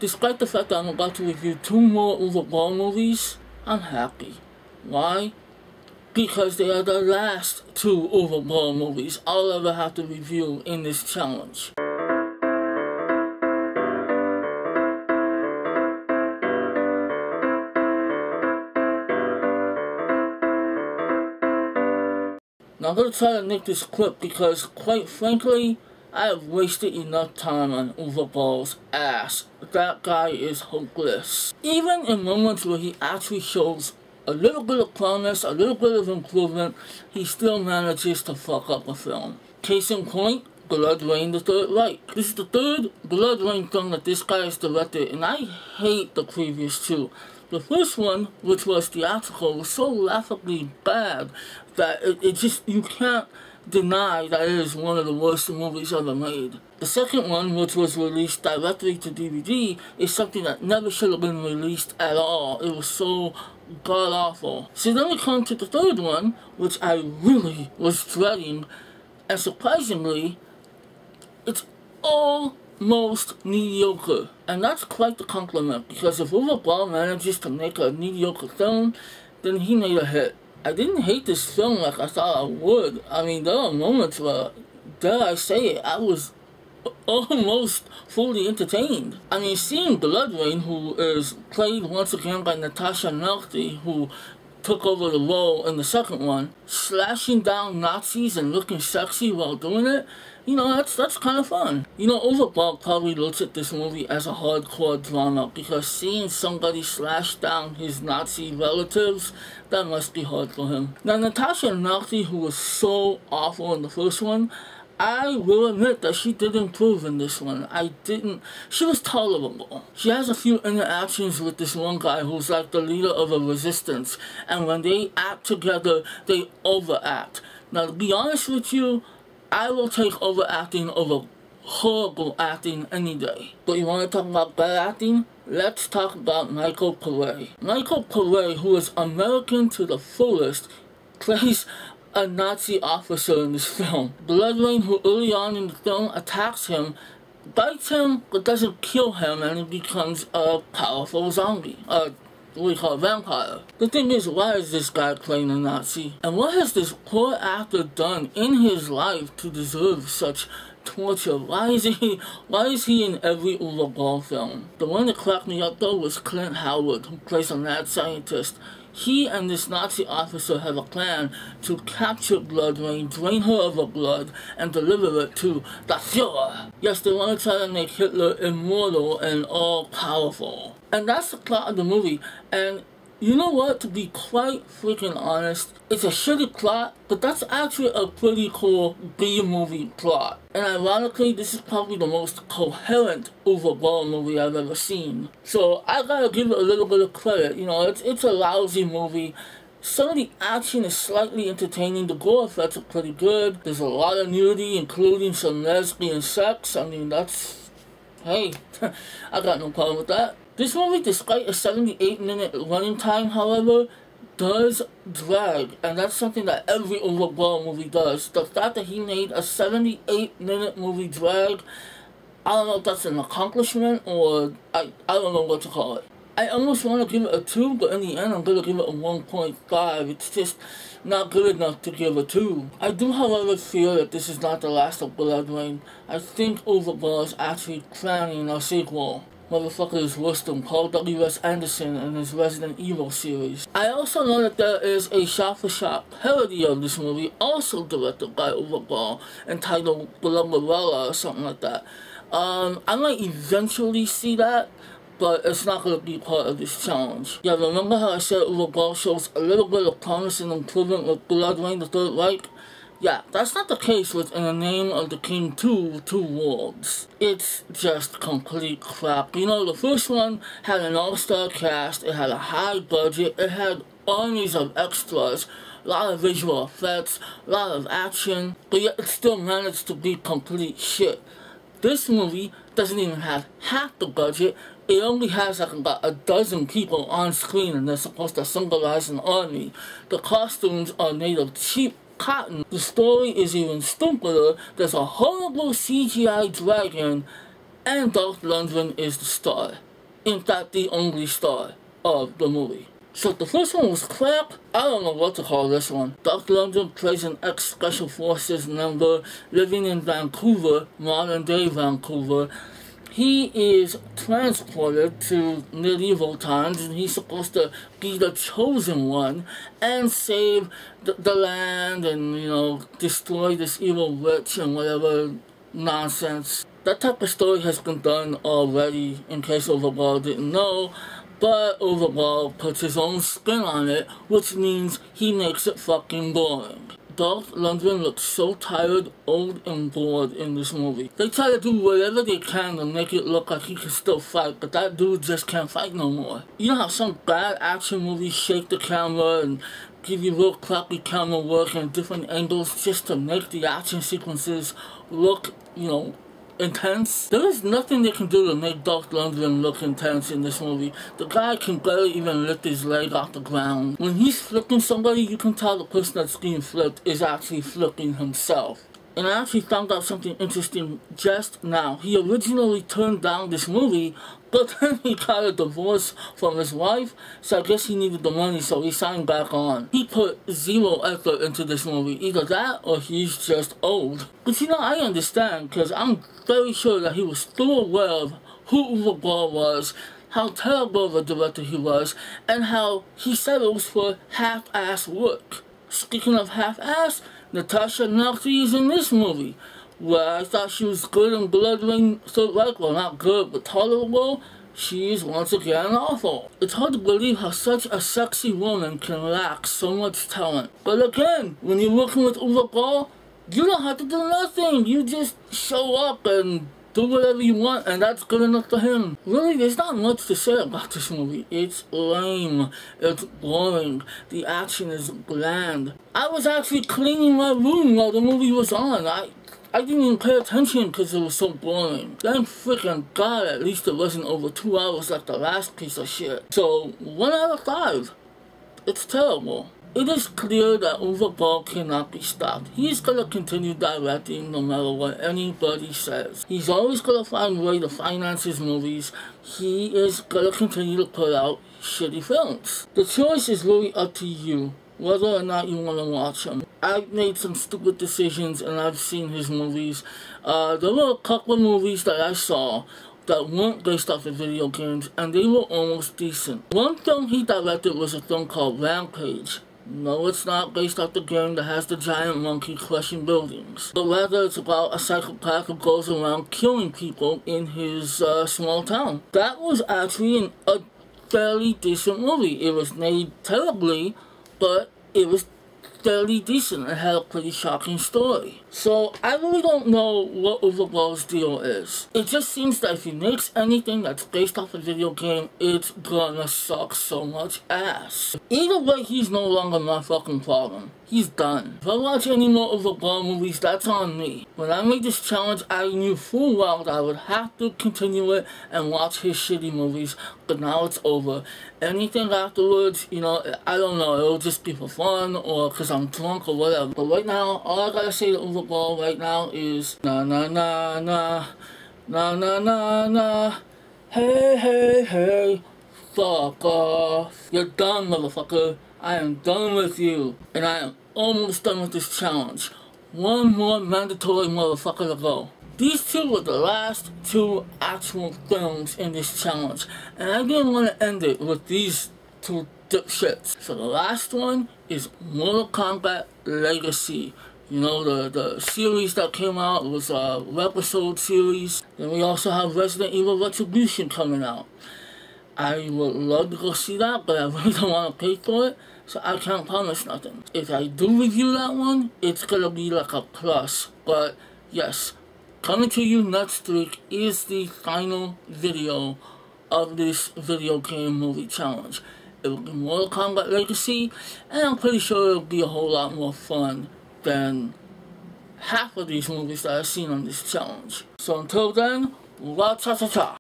despite the fact that I'm about to review 2 more Uwe Boll movies, I'm happy. Why? Because they are the last 2 Uwe Boll movies I'll ever have to review in this challenge. Now I'm going to try to nick this clip because, quite frankly, I have wasted enough time on Uwe Boll's ass. That guy is hopeless. Even in moments where he actually shows a little bit of promise, a little bit of improvement, he still manages to fuck up a film. Case in point, BloodRayne, the Third Reich. This is the 3rd BloodRayne film that this guy has directed, and I hate the previous 2. The first one, which was theatrical, was so laughably bad that it just, you can't deny that it is one of the worst movies ever made. The second one, which was released directly to DVD, is something that never should have been released at all. It was so god-awful. So then we come to the third one, which I really was dreading, and surprisingly, it's almost mediocre. And that's quite the compliment, because if Uwe Boll manages to make a mediocre film, then he made a hit. I didn't hate this film like I thought I would. I mean, there are moments where, dare I say it, I was almost fully entertained. I mean, seeing BloodRayne, who is played once again by Natasha Melchty, who took over the role in the second one, slashing down Nazis and looking sexy while doing it, you know, that's kind of fun. You know, Uwe Boll probably looks at this movie as a hardcore drama, because seeing somebody slash down his Nazi relatives, that must be hard for him. Now, Natasha Melchty, who was so awful in the first one, I will admit that she did improve in this one. She was tolerable. She has a few interactions with this one guy who's like the leader of a resistance, and when they act together, they overact. Now, to be honest with you, I will take overacting over horrible acting any day. But you want to talk about bad acting? Let's talk about Michael Pare. Michael Pare, who is American to the fullest, plays a Nazi officer in this film. BloodRayne, who early on in the film attacks him, bites him, but doesn't kill him, and he becomes a powerful zombie. What we call a vampire. The thing is, why is this guy playing a Nazi? And what has this poor actor done in his life to deserve such torture? Why is he in every Uwe Boll film? The one that cracked me up though was Clint Howard, who plays a mad scientist. He and this Nazi officer have a plan to capture BloodRayne, drain her of her blood, and deliver it to the Führer. Yes, they want to try to make Hitler immortal and all-powerful. And that's the plot of the movie. And you know what? To be quite freaking honest, it's a shitty plot, but that's actually a pretty cool B-movie plot. And ironically, this is probably the most coherent Uwe Boll movie I've ever seen. So I gotta give it a little bit of credit. You know, it's a lousy movie. Some of the action is slightly entertaining. The gore effects are pretty good. There's a lot of nudity, including some lesbian sex. I mean, that's... hey, I got no problem with that. This movie, despite a 78-minute running time, however, does drag, and that's something that every Uwe Boll movie does. The fact that he made a 78-minute movie drag, I don't know if that's an accomplishment, or I don't know what to call it. I almost want to give it a 2, but in the end I'm going to give it a 1.5. It's just not good enough to give a 2. I do, however, fear that this is not the last of BloodRayne. I think Uwe Boll is actually planning a sequel. Motherfucker is worse than Paul W.S. Anderson and his Resident Evil series. I also know that there is a shot-for-shot parody of this movie, also directed by Uwe Boll, entitled Blubberella or something like that. I might eventually see that, but it's not going to be part of this challenge. Yeah, remember how I said Uwe Boll shows a little bit of promise and improvement with BloodRayne, the Third Reich? Yeah, that's not the case with In the Name of the King 2, Two Worlds. It's just complete crap. You know, the first one had an all-star cast, it had a high budget, it had armies of extras, a lot of visual effects, a lot of action, but yet it still managed to be complete shit. This movie doesn't even have half the budget. It only has like about a dozen people on screen, and they're supposed to symbolize an army. The costumes are made of cheap cotton. The story is even stupider. There's a horrible CGI dragon, and Dolph Lundgren is the star. in fact the only star of the movie. So the first one was crap. I don't know what to call this one. Dr. London plays an ex-Special Forces member living in Vancouver, modern-day Vancouver. He is transported to medieval times, and he's supposed to be the chosen one and save the land and, you know, destroy this evil witch and whatever nonsense. That type of story has been done already, in case Uwe Boll didn't know. But Uwe Boll puts his own spin on it, which means he makes it fucking boring. Dolph Lundgren looks so tired, old, and bored in this movie. They try to do whatever they can to make it look like he can still fight, but that dude just can't fight no more. You know how some bad action movies shake the camera and give you real crappy camera work and different angles just to make the action sequences look, you know, intense? There is nothing they can do to make Dolph Lundgren look intense in this movie. The guy can barely even lift his leg off the ground. When he's flipping somebody, you can tell the person that's being flipped is actually flipping himself. And I actually found out something interesting just now. He originally turned down this movie, but then he got a divorce from his wife, so I guess he needed the money, so he signed back on. He put zero effort into this movie. Either that, or he's just old. But you know, I understand, because I'm very sure that he was still aware of who Uwe Boll was, how terrible of a director he was, and how he settles for half-ass work. Speaking of half-ass, Natasha Nazi is in this movie, where I thought she was good in BloodRayne, Third Reich. Well, not good, but tolerable. She is once again awful. It's hard to believe how such a sexy woman can lack so much talent. But again, when you're working with Uwe Boll, you don't have to do nothing. You just show up and do whatever you want, and that's good enough for him. Really, there's not much to say about this movie. It's lame. It's boring. The action is bland. I was actually cleaning my room while the movie was on. I didn't even pay attention because it was so boring. Thank freaking God at least it wasn't over 2 hours like the last piece of shit. So, 1 out of 5. It's terrible. It is clear that Uwe Boll cannot be stopped. He's gonna continue directing no matter what anybody says. He's always gonna find a way to finance his movies. He is gonna continue to put out shitty films. The choice is really up to you, whether or not you want to watch him. I've made some stupid decisions and I've seen his movies. There were a couple of movies that I saw that weren't based off of video games, and they were almost decent. One film he directed was a film called Rampage. No, it's not based off the game that has the giant monkey crushing buildings, but rather it's about a psychopath who goes around killing people in his small town. That was actually a fairly decent movie. It was made terribly, but it was fairly decent and had a pretty shocking story. So I really don't know what Uwe Boll's deal is. It just seems that if he makes anything that's based off a video game, it's gonna suck so much ass. Either way, he's no longer my fucking problem. He's done. If I watch any more Uwe Boll movies, that's on me. When I made this challenge, I knew full well that I would have to continue it and watch his shitty movies, but now it's over. Anything afterwards, you know, I don't know, it'll just be for fun or because I'm drunk or whatever. But right now, all I gotta say to Uwe Boll right now is na na na na na na na na hey hey hey, fuck off. You're done, motherfucker. I am done with you, and I am almost done with this challenge. One more mandatory motherfucker to go. These two were the last two actual films in this challenge, and I didn't want to end it with these two dipshits. So the last one is Mortal Kombat Legacy. You know, the series that came out was a episode series. Then we also have Resident Evil Retribution coming out. I would love to go see that, but I really don't want to pay for it, so I can't promise nothing. If I do review that one, it's gonna be like a plus. But yes, coming to you next week is the final video of this video game movie challenge. It will be Mortal Kombat Legacy, and I'm pretty sure it'll be a whole lot more fun than half of these movies that I've seen on this challenge. So until then, la cha cha cha.